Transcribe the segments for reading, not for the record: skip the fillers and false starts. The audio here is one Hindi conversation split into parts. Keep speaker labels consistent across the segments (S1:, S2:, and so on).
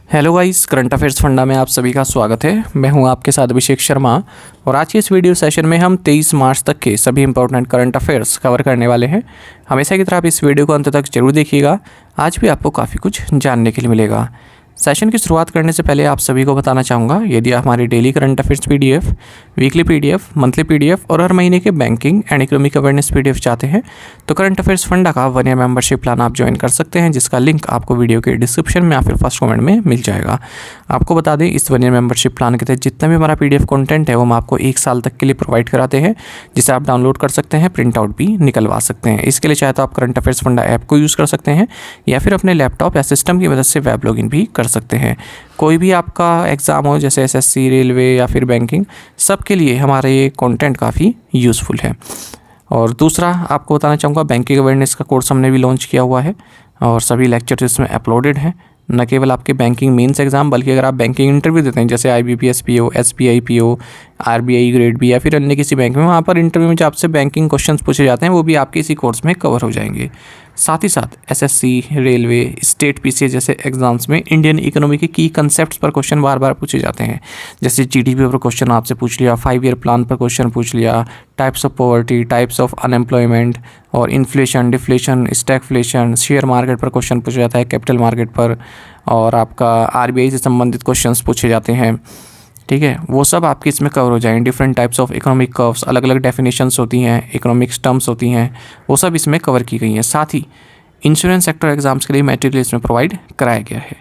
S1: Hello guys, current affairs funda में आप सभी का स्वागत है। मैं हूं आपके साथ अभिषेक शर्मा और आज के इस वीडियो सेशन में हम 23 मार्च तक के सभी इंपॉर्टेंट करंट अफेयर्स कवर करने वाले हैं। हमेशा की तरह आप इस वीडियो को अंत तक जरूर देखिएगा, आज भी आपको काफ़ी कुछ जानने के लिए मिलेगा। सेशन की शुरुआत करने से पहले आप सभी को बताना चाहूँगा, यदि आप हमारी daily current affairs PDF, weekly PDF, monthly PDF और हर महीने के banking and economic awareness PDF चाहते हैं तो करंट अफेयर्स फंडा का 1 ईयर मेंबरशिप प्लान आप ज्वाइन कर सकते हैं, जिसका लिंक आपको वीडियो के डिस्क्रिप्शन में या फिर फर्स्ट कमेंट में मिल जाएगा। आपको बता दें, इस 1 ईयर मेंबरशिप प्लान के तहत जितना भी हमारा पीडीएफ कंटेंट है वो हम आपको 1 साल तक के लिए प्रोवाइड कराते हैं, जिसे आप डाउनलोड कर सकते हैं, प्रिंट आउट भी निकलवा सकते हैं। इसके लिए चाहे तो आप करंट अफेयर्स फंडा ऐप को यूज़ कर सकते हैं या फिर अपने लैपटॉप या सिस्टम की मदद से वेब लॉगिन भी कर सकते हैं। कोई भी आपका एग्ज़ाम हो, जैसे एसएससी, रेलवे या फिर बैंकिंग, सब के लिए हमारा ये कंटेंट काफ़ी यूज़फुल है। और दूसरा आपको बताना चाहूँगा, बैंकिंग अवेयरनेस का कोर्स हमने भी लॉन्च किया हुआ है और सभी लेक्चर्स इसमें अपलोडेड हैं। न केवल आपके बैंकिंग मेंस एग्जाम, बल्कि अगर आप बैंकिंग इंटरव्यू देते हैं, जैसे IBPS PO, SBI PO, RBI grade B या फिर अन्य किसी बैंक में, वहाँ पर इंटरव्यू में जो आपसे बैंकिंग क्वेश्चंस पूछे जाते हैं वो भी आपके इसी कोर्स में कवर हो जाएंगे। साथ ही साथ SSC, रेलवे, स्टेट PCA जैसे एग्जाम्स में इंडियन इकोनॉमी के की कंसेप्ट्स पर क्वेश्चन बार बार पूछे जाते हैं। जैसे GDP पर क्वेश्चन आपसे पूछ लिया, 5 ईयर प्लान पर क्वेश्चन पूछ लिया, types of poverty, types of unemployment और inflation, deflation, stagflation, share market पर क्वेश्चन पूछा जाता है, कैपिटल मार्केट पर, और आपका RBI से संबंधित क्वेश्चंस पूछे जाते हैं। ठीक है, वो सब आपके इसमें कवर हो जाएंगे। Different types of economic curves, अलग अलग डेफिनेशंस होती हैं, इकोनॉमिक्स टर्म्स होती हैं, वो सब इसमें कवर की गई हैं। साथ ही इंश्योरेंस सेक्टर एग्जाम्स के लिए मटेरियल इसमें प्रोवाइड कराया गया है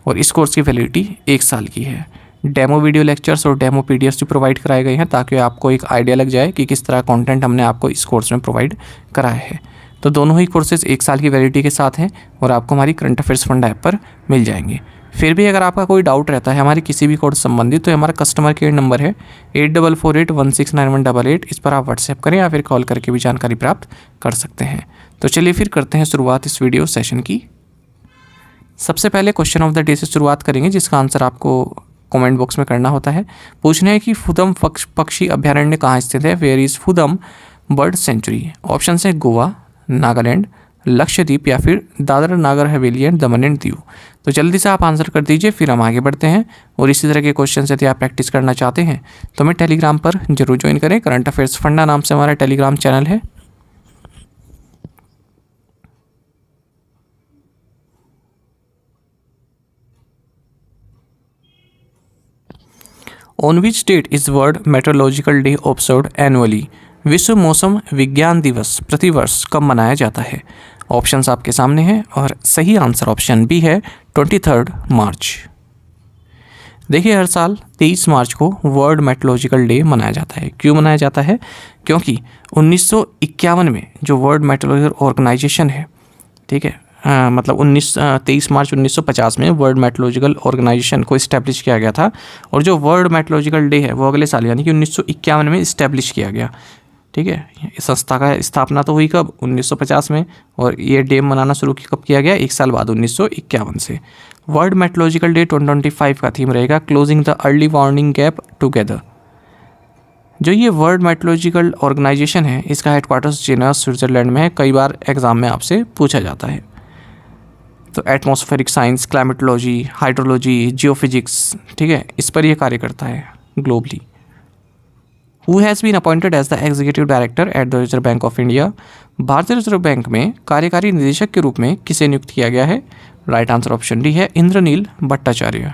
S1: और इस कोर्स की वैलिडिटी 1 साल की है। डेमो वीडियो लेक्चर्स और डेमो PDFs भी प्रोवाइड कराए गए हैं, ताकि आपको एक आइडिया लग जाए कि किस तरह कंटेंट हमने आपको इस कोर्स में प्रोवाइड कराया है। तो दोनों ही कोर्सेज 1 साल की वैलिडिटी के साथ हैं और आपको हमारी करंट अफेयर्स फंडा ऐप पर मिल जाएंगे। फिर भी अगर आपका कोई डाउट रहता है हमारे किसी भी कोर्स संबंधित, तो हमारा कस्टमर केयर नंबर है 8448169188। इस पर आप व्हाट्सएप करें या फिर कॉल करके भी जानकारी प्राप्त कर सकते हैं। तो चलिए फिर करते हैं शुरुआत इस वीडियो सेशन की। सबसे पहले क्वेश्चन ऑफ द डे से शुरुआत करेंगे, जिसका आंसर आपको कमेंट बॉक्स में करना होता है। पूछना है कि फुदम पक्षी अभ्यारण्य कहाँ स्थित है, where is Fudam bird sanctuary. Option है गोवा, नागालैंड, लक्षद्वीप या फिर Dadra Nagar Haveli and Daman and Diu. तो जल्दी से आप आंसर कर दीजिए, फिर हम आगे बढ़ते हैं। और इसी तरह के क्वेश्चन यदि आप प्रैक्टिस करना चाहते हैं तो हमें टेलीग्राम पर जरूर ज्वाइन करें। करंट अफेयर्स फंडा नाम से हमारा टेलीग्राम चैनल है। On which date is world meteorological day observed annually. विश्व मौसम विज्ञान दिवस प्रतिवर्ष कब मनाया जाता है। ऑप्शंस आपके सामने हैं और सही आंसर ऑप्शन बी है 23 मार्च। देखिए, हर साल 23 मार्च को वर्ल्ड मेट्रोलॉजिकल डे मनाया जाता है। क्यों मनाया जाता है? क्योंकि 1951 में जो वर्ल्ड मेट्रोलॉजिकल ऑर्गेनाइजेशन है, ठीक है, मतलब 23 मार्च 1950 में वर्ल्ड मेट्रोलॉजिकल ऑर्गेनाइजेशन को इस्टेब्लिश किया गया था। और जो वर्ल्ड मेट्रोलॉजिकल डे है वो अगले साल यानी कि 1951 में इस्टेब्लिश किया गया। ठीक है, इस संस्था का स्थापना तो हुई कब? 1950 में, और ये डे मनाना शुरू कब किया गया? 1 साल बाद 1951 से। वर्ल्ड मेट्रोलॉजिकल डे 2025 का थीम रहेगा closing the early warning gap together. जो ये वर्ल्ड मेट्रोलॉजिकल ऑर्गेनाइजेशन है, इसका हेडक्वार्टर्स जेनेवा स्विट्जरलैंड में है। कई बार एग्जाम में आपसे पूछा जाता है। तो atmospheric science, climatology, hydrology, geophysics, ठीक है, इस पर यह कार्य करता है globally. Who has been appointed as the executive director at the Reserve Bank of India? भारतीय रिजर्व बैंक में कार्यकारी निदेशक के रूप में किसे नियुक्त किया गया है? राइट आंसर ऑप्शन डी है Indranil Bhattacharya.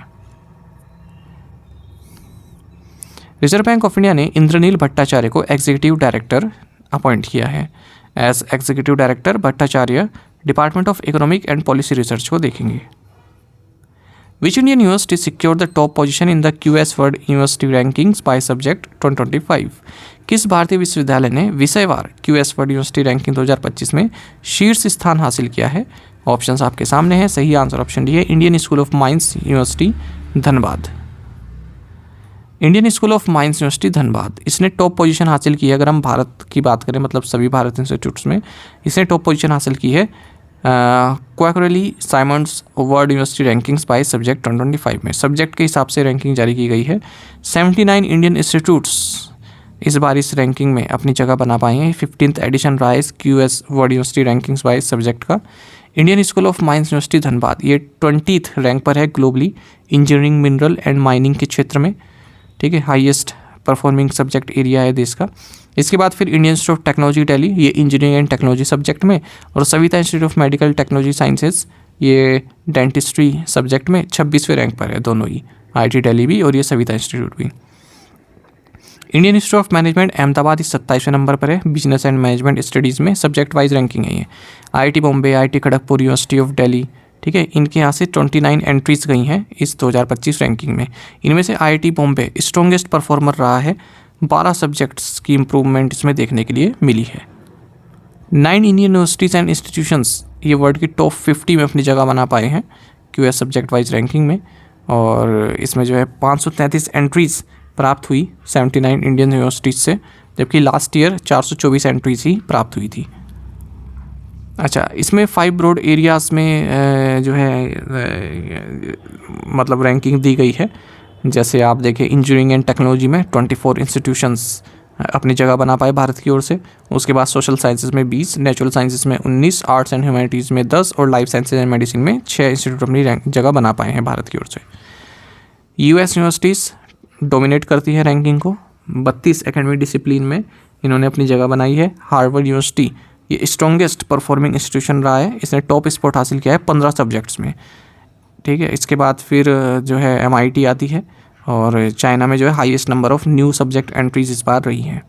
S1: Reserve Bank of India ने इंद्रनील भट्टाचार्य को एग्जीक्यूटिव डायरेक्टर अपॉइंट किया है। As executive director Bhattacharya department of economic and policy research को देखेंगे। Which Indian university secured the top position in the QS World University Rankings by Subject 2025? किस भारतीय विश्वविद्यालय ने विषयवार QS World University Ranking 2025 में शीर्ष स्थान हासिल किया है? ऑप्शंस आपके सामने हैं। सही आंसर ऑप्शन डी है Indian school of mines university Dhanbad. Indian school of mines university Dhanbad, इसने टॉप पोजीशन हासिल की है। अगर हम भारत की बात करें, मतलब सभी भारत इंस्टीट्यूट्स में इसने टॉप पोजीशन हासिल की है। Quacquarelli Symonds world university rankings by subject 2025 में सब्जेक्ट के हिसाब से रैंकिंग जारी की गई है। 79 इंडियन इंस्टीट्यूट्स इस बार इस रैंकिंग में अपनी जगह बना पाए हैं। 15th एडिशन रहा है QS world university rankings by subject का। Indian school of mines university Dhanbad, ये 20th रैंक पर है globally engineering, mineral and mining के क्षेत्र में, ठीक है, हाईएस्ट परफॉर्मिंग सब्जेक्ट एरिया है देश का। इसके बाद फिर Indian institute of technology Delhi, ये इंजीनियरिंग एंड टेक्नोलॉजी सब्जेक्ट में, और Savita institute of medical technology sciences, ये डेंटिस्ट्री सब्जेक्ट में 26वें रैंक पर है दोनों ही, IIT दिल्ली भी और ये सविता इंस्टीट्यूट भी। Indian institute of management Ahmedabad इस 27वें नंबर पर है बिजनेस एंड मैनेजमेंट स्टडीज़ में, सब्जेक्ट वाइज रैंकिंग है ये। IIT Bombay, IIT Kharagpur, university of Delhi, ठीक है, इनके यहाँ से 29 एंट्रीज गई हैं इस 2025 रैंकिंग में। इनमें से IIT बॉम्बे स्ट्रॉन्गेस्ट परफॉर्मर रहा है, 12 सब्जेक्ट्स की इम्प्रूवमेंट इसमें देखने के लिए मिली है। 9 इंडियन यूनिवर्सिटीज़ एंड इंस्टीट्यूशंस ये वर्ल्ड की टॉप 50 में अपनी जगह बना पाए हैं QS सब्जेक्ट वाइज रैंकिंग में, और इसमें जो है 533 एंट्रीज़ प्राप्त हुई 79 इंडियन यूनिवर्सिटीज़ से, जबकि लास्ट ईयर 424 एंट्रीज ही प्राप्त हुई थी। अच्छा, इसमें 5 ब्रॉड एरियाज़ में जो है मतलब रैंकिंग दी गई है। जैसे आप देखें, इंजीनियरिंग एंड टेक्नोलॉजी में 24 इंस्टीट्यूशंस अपनी जगह बना पाए भारत की ओर से। उसके बाद सोशल साइंसेज में 20, नेचुरल साइंसेज में 19, आर्ट्स एंड ह्यूमैनिटीज़ में 10 और लाइफ साइंसेज एंड मेडिसिन में 6 इंस्टीट्यूट अपनी जगह बना पाए हैं भारत की ओर से। US यूनिवर्सिटीज़ डोमिनेट करती है रैंकिंग को, 32 एकेडमिक डिसिप्लिन में इन्होंने अपनी जगह बनाई है। हार्वर्ड यूनिवर्सिटी ये स्ट्रॉन्गेस्ट परफॉर्मिंग इंस्टीट्यूशन रहा है, इसने टॉप स्पॉट हासिल किया है 15 सब्जेक्ट्स में, ठीक है। इसके बाद फिर जो है MIT आती है, और चाइना में जो है highest number of new subject entries इस बार रही हैं।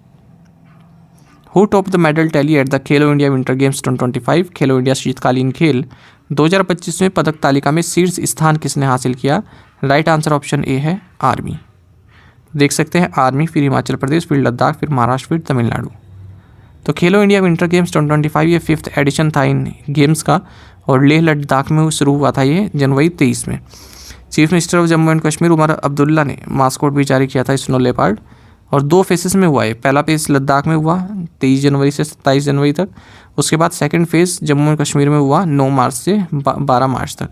S1: Who top the medal tally at the Khelo India winter games 2025, Khelo India शीतकालीन खेल 2025 में पदक तालिका में शीर्ष स्थान किसने हासिल किया? राइट आंसर ऑप्शन ए है आर्मी। देख सकते हैं आर्मी, फिर हिमाचल प्रदेश, फिर लद्दाख, फिर महाराष्ट्र, फिर तमिलनाडु। तो खेलो इंडिया विंटर गेम्स 2025 ये 5th एडिशन था इन गेम्स का, और लेह लद्दाख में शुरू हुआ था ये जनवरी 23 में। Chief minister of Jammu and Kashmir Omar Abdullah ने मास्कोट भी जारी किया था स्नो लेपर्ड, और 2 फेजेस में हुआ है। पहला फेज लद्दाख में हुआ 23 जनवरी से 27 जनवरी तक, उसके बाद second phase Jammu and Kashmir में हुआ 9 मार्च से 12 मार्च तक।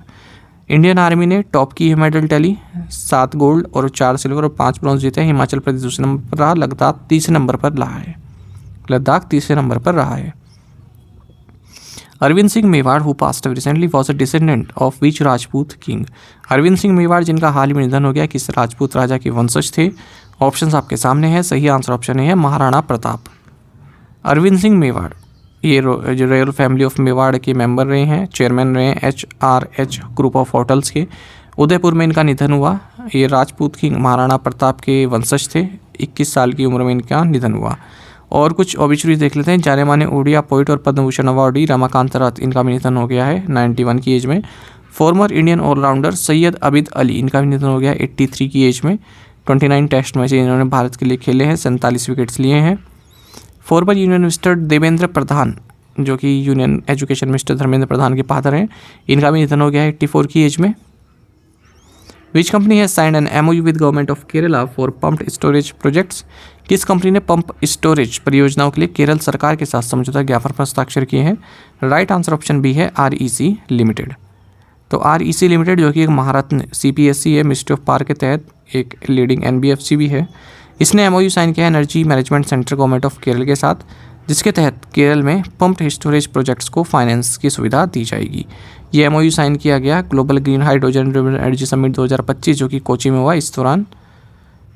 S1: इंडियन आर्मी ने टॉप की है मेडल टैली, 7 गोल्ड और 4 सिल्वर और 5 ब्रॉन्ज जीते हैं। हिमाचल प्रदेश दूसरे नंबर पर रहा, लद्दाख तीसरे नंबर पर रहा है। Arvind Singh Mewar who passed away recently was a descendant of which Rajput king? Arvind Singh Mewar जिनका हाल ही में निधन हो गया, किस राजपूत राजा के वंशज थे? ऑप्शंस आपके सामने हैं, सही आंसर ऑप्शन है महाराणा प्रताप। अरविंद सिंह मेवाड़ ये जो रॉयल फैमिली ऑफ मेवाड़ के मेंबर रहे हैं, चेयरमैन रहे हैं HRH ग्रुप ऑफ होटल्स के। उदयपुर में इनका निधन हुआ। ये राजपूत किंग महाराणा प्रताप के वंशज थे। 21 साल की उम्र में इनका निधन हुआ। और कुछ ऑबिचुरी देख लेते हैं। जाने माने ओडिया पोइट और पद्म भूषण अवार्डी रमाकांत रथ, इनका भी निधन हो गया है 91 की एज में। Former Indian allrounder Syed Abid Ali, इनका भी निधन हो गया 83 की एज में। 29 टेस्ट मैच इन्होंने भारत के लिए खेले हैं, 47 विकेट्स लिए हैं। फॉर्मर यूनियन मिनिस्टर देवेंद्र प्रधान, जो कि union education minister Dharmendra Pradhan के फादर हैं, इनका भी निधन हो गया है 84 की एज में। विच कंपनी है signed an MOU with government of Kerala for pumped storage projects? किस कंपनी ने पंप स्टोरेज परियोजनाओं के लिए केरल सरकार के साथ समझौता ज्ञापन पर हस्ताक्षर किए हैं? राइट आंसर ऑप्शन बी है REC लिमिटेड। तो REC लिमिटेड जो कि एक महारत्न CPSE है, मिनिस्ट्री ऑफ पावर के तहत एक लीडिंग NBFC भी है। इसने MOU साइन किया है energy management centre government of Kerala के साथ, जिसके तहत केरल में पम्प्ड स्टोरेज प्रोजेक्ट्स को फाइनेंस की सुविधा दी जाएगी। ये MOU साइन किया गया global green hydrogen energy summit 2025 जो कि कोची में हुआ इस दौरान।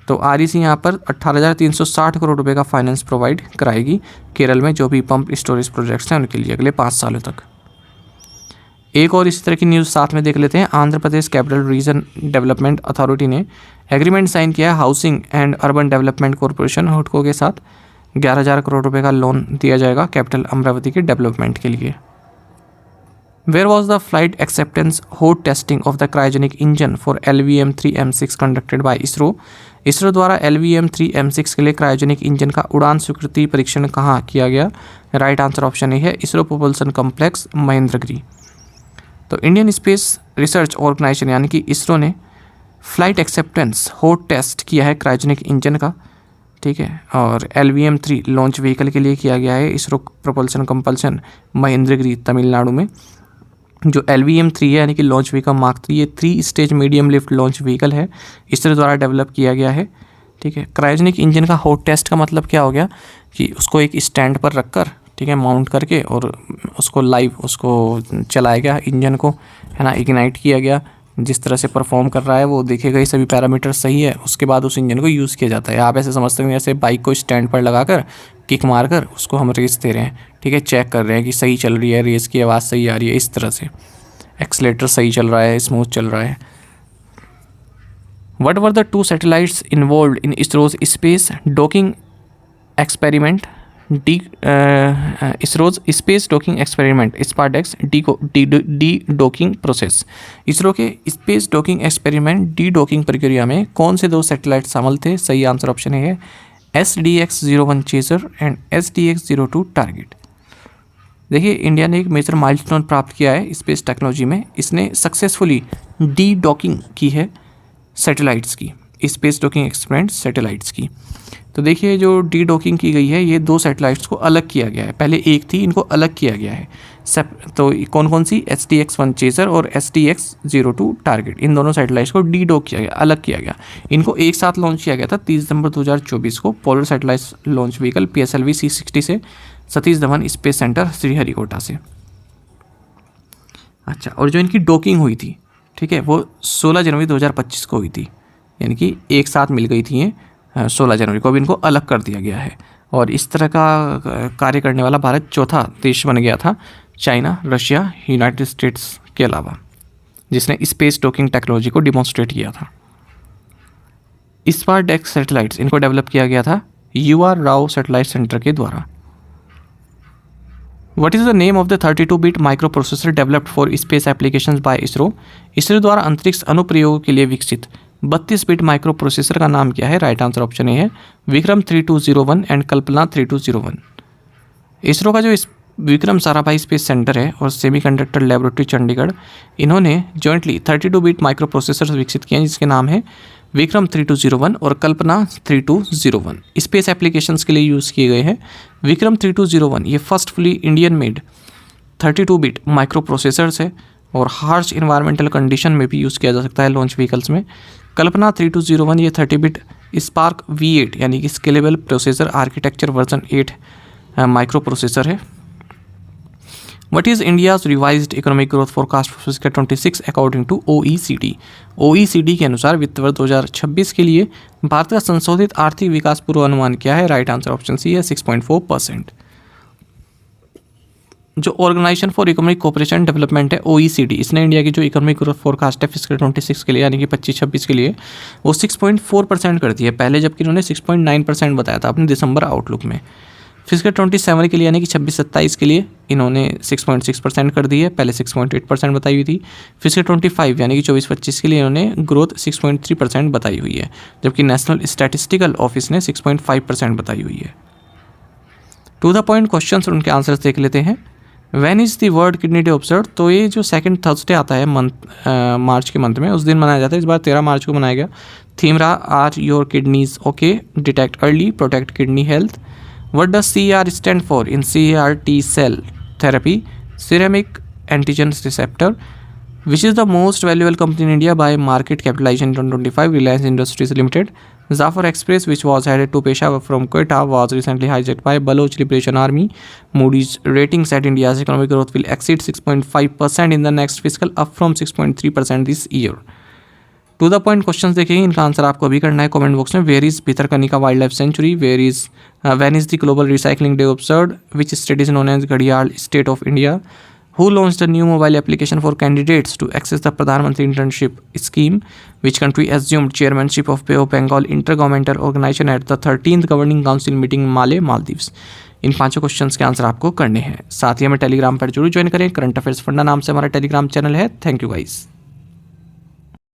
S1: तो REC यहाँ पर 18,360 करोड़ रुपए का फाइनेंस प्रोवाइड कराएगी केरल में जो भी पंप स्टोरेज प्रोजेक्ट्स हैं उनके लिए अगले 5 सालों तक। एक और इसी तरह की न्यूज़ साथ में देख लेते हैं। Andhra Pradesh capital region development authority ने एग्रीमेंट साइन किया है housing and urban development corporation हुडको के साथ। 11,000 करोड़ रुपए का लोन दिया जाएगा कैपिटल अमरावती के डेवलपमेंट के लिए। Where was the flight acceptance hot testing of the cryogenic engine for LVM-3M6 conducted by ISRO? ISRO द्वारा LVM-3M6 के लिए क्रायोजेनिक इंजन का उड़ान स्वीकृति परीक्षण कहाँ किया गया? राइट आंसर ऑप्शन ए है इसरो प्रोपल्सन कॉम्प्लेक्स महेंद्रगिरी। तो इंडियन स्पेस रिसर्च ऑर्गेनाइजेशन यानी कि इसरो ने फ्लाइट एक्सेप्टेंस हॉट टेस्ट किया है क्रायोजेनिक इंजन का, ठीक है। और LVM-3 लॉन्च व्हीकल के लिए किया गया है इसरो प्रोपल्सन कंपल्सन महेंद्रगिरी तमिलनाडु में। जो LVM-3 है यानी कि लॉन्च व्हीकल मार्क 3, ये 3 stage medium lift launch vehicle है, इसरो द्वारा डेवलप किया गया है, ठीक है। क्रायोजेनिक इंजन का हॉट टेस्ट का मतलब क्या हो गया कि उसको एक स्टैंड पर रखकर, ठीक है, माउंट करके और उसको लाइव उसको चलाया गया इंजन को, है ना, इग्नाइट किया गया। जिस तरह से परफॉर्म कर रहा है वो देखेगा ये सभी पैरामीटर सही है, उसके बाद उस इंजन को यूज़ किया जाता है। आप ऐसे समझ सकते हैं जैसे बाइक को स्टैंड पर लगाकर किक मारकर उसको हम रेस दे रहे हैं, ठीक है, चेक कर रहे हैं कि सही चल रही है, रेस की आवाज़ सही आ रही है, इस तरह से एक्सीलेटर सही चल रहा है, स्मूथ चल रहा है। What were the two satellites involved in ISRO's space docking experiment? ISRO's space docking experiment SpaceX de-docking process। ISRO के space docking experiment D docking प्रक्रिया में कौन से दो सैटेलाइट शामिल थे? सही आंसर ऑप्शन है SDX-01 chaser and SDX-02 target. देखिए, इंडिया ने एक मेजर माइलस्टोन प्राप्त किया है स्पेस टेक्नोलॉजी में। इसने सक्सेसफुली डी डॉकिंग की है सैटेलाइट्स की, स्पेस डॉकिंग एक्सपेरिमेंट सैटेलाइट्स की। तो देखिए, जो डी डॉकिंग की गई है, ये दो सैटेलाइट्स को अलग किया गया है। पहले एक थी, इनको अलग किया गया है। तो कौन कौन सी? SDX-1 चेजर और SDX-02 टारगेट, इन दोनों सैटेलाइट्स को डी डॉक किया गया, अलग किया गया। इनको एक साथ लॉन्च किया गया था 30 दिसंबर 2024 को polar satellite launch vehicle PSLV C60 से सतीश धवन स्पेस सेंटर श्रीहरिकोटा से। अच्छा, और जो इनकी डॉकिंग हुई थी, ठीक है, वो 16 जनवरी 2025 को हुई थी, यानी कि एक साथ मिल गई थी ये 16 जनवरी को। अब इनको अलग कर दिया गया है और इस तरह का कार्य करने वाला भारत चौथा देश बन गया था, चाइना, रशिया, यूनाइटेड स्टेट्स के अलावा, जिसने स्पेस डॉकिंग टेक्नोलॉजी को डिमॉन्स्ट्रेट किया था। SpaceX सैटेलाइट्स, इनको डेवलप किया गया था UR राव सैटेलाइट सेंटर के द्वारा। What is the name of the 32-bit microprocessor developed for space applications by ISRO? ISRO द्वारा अंतरिक्ष अनुप्रयोगों के लिए विकसित 32 बिट माइक्रो प्रोसेसर का नाम क्या है? राइट आंसर ऑप्शन ए है विक्रम 3201 एंड कल्पना 3201। इसरो का जो विक्रम साराभाई स्पेस सेंटर है और सेमीकंडक्टर लैबोरेटरी चंडीगढ़, इन्होंने जॉइंटली 32 बिट माइक्रो प्रोसेसर विकसित किए हैं, जिसके नाम है विक्रम 3201 और कल्पना 3201। स्पेस एप्लीकेशंस के लिए यूज़ किए गए हैं। विक्रम 3201 ये first fully Indian made 32 bit micro processors है और हार्श इन्वायरमेंटल कंडीशन में भी यूज़ किया जा सकता है लॉन्च व्हीकल्स में। कल्पना 3201 ये 30 बिट स्पार्क V8 यानी कि scalable processor architecture version 8 micro processor है। What is India's revised economic growth forecast for fiscal 26 according to OECD? OECD के अनुसार वित्त वर्ष 2026 के लिए भारत का संशोधित आर्थिक विकास पूर्वानुमान क्या है? राइट आंसर ऑप्शन सी है 6.4%। जो organisation for economic cooperation development है OECD, इसने इंडिया की जो इकोनॉमिक ग्रोथ फोरकास्ट है फिस्कल 26 के लिए यानी कि 25-26 के लिए वो 6.4% कर दी है, पहले जबकि इन्होंने 6.9% बताया था अपने दिसंबर आउटलुक में। फिस्कल 27 के लिए यानी कि 26-27 के लिए इन्होंने 6.6% कर दी है, पहले 6.8% बताई हुई थी। फिस्कल 25 यानी कि 24-25 के लिए इन्होंने ग्रोथ 6.3% बताई हुई है, जबकि नेशनल स्टैटिस्टिकल ऑफिस ने 6.5% बताई हुई है। टू द पॉइंट क्वेश्चंस और उनके आंसर्स देख लेते हैं। When is the world kidney day observe? तो ये जो सेकंड थर्सडे आता है मार्च के मंथ में, उस दिन मनाया जाता है। इस बार 13 मार्च को मनाया गया। थीम रहा are your kidneys okay, detect early, protect kidney health. What does CR stand for in CAR-T cell therapy? Ceramic antigen receptor. Which is the most valuable company in India by market capitalization in 2025? Reliance Industries Limited. Zafar Express, which was headed to Peshawar from Quetta, was recently hijacked by Baloch Liberation Army. Moody's rating said India's economic growth will exceed 6.5% in the next fiscal, up from 6.3% this year. To the point questions देखेंगे, इनका आंसर आपको अभी करना है कमेंट बॉक्स में। Where is Bhitarkanika wildlife sanctuary? When is the global recycling day observed? Which state is known as घड़ियाल state of India? Who launched the new mobile application for candidates to access the Pradhan Mantri internship scheme? Which country assumed chairmanship of bay of Bengal intergovernmental organisation at the 13th governing council meeting Male Maldives? In 5 questions के आंसर आपको करने हैं। साथ ही हमें टेलीग्राम पर जरूर ज्वाइन करें। करंट अफेयर्स फंडा नाम से हमारा टेलीग्राम चैनल है। Thank you guys.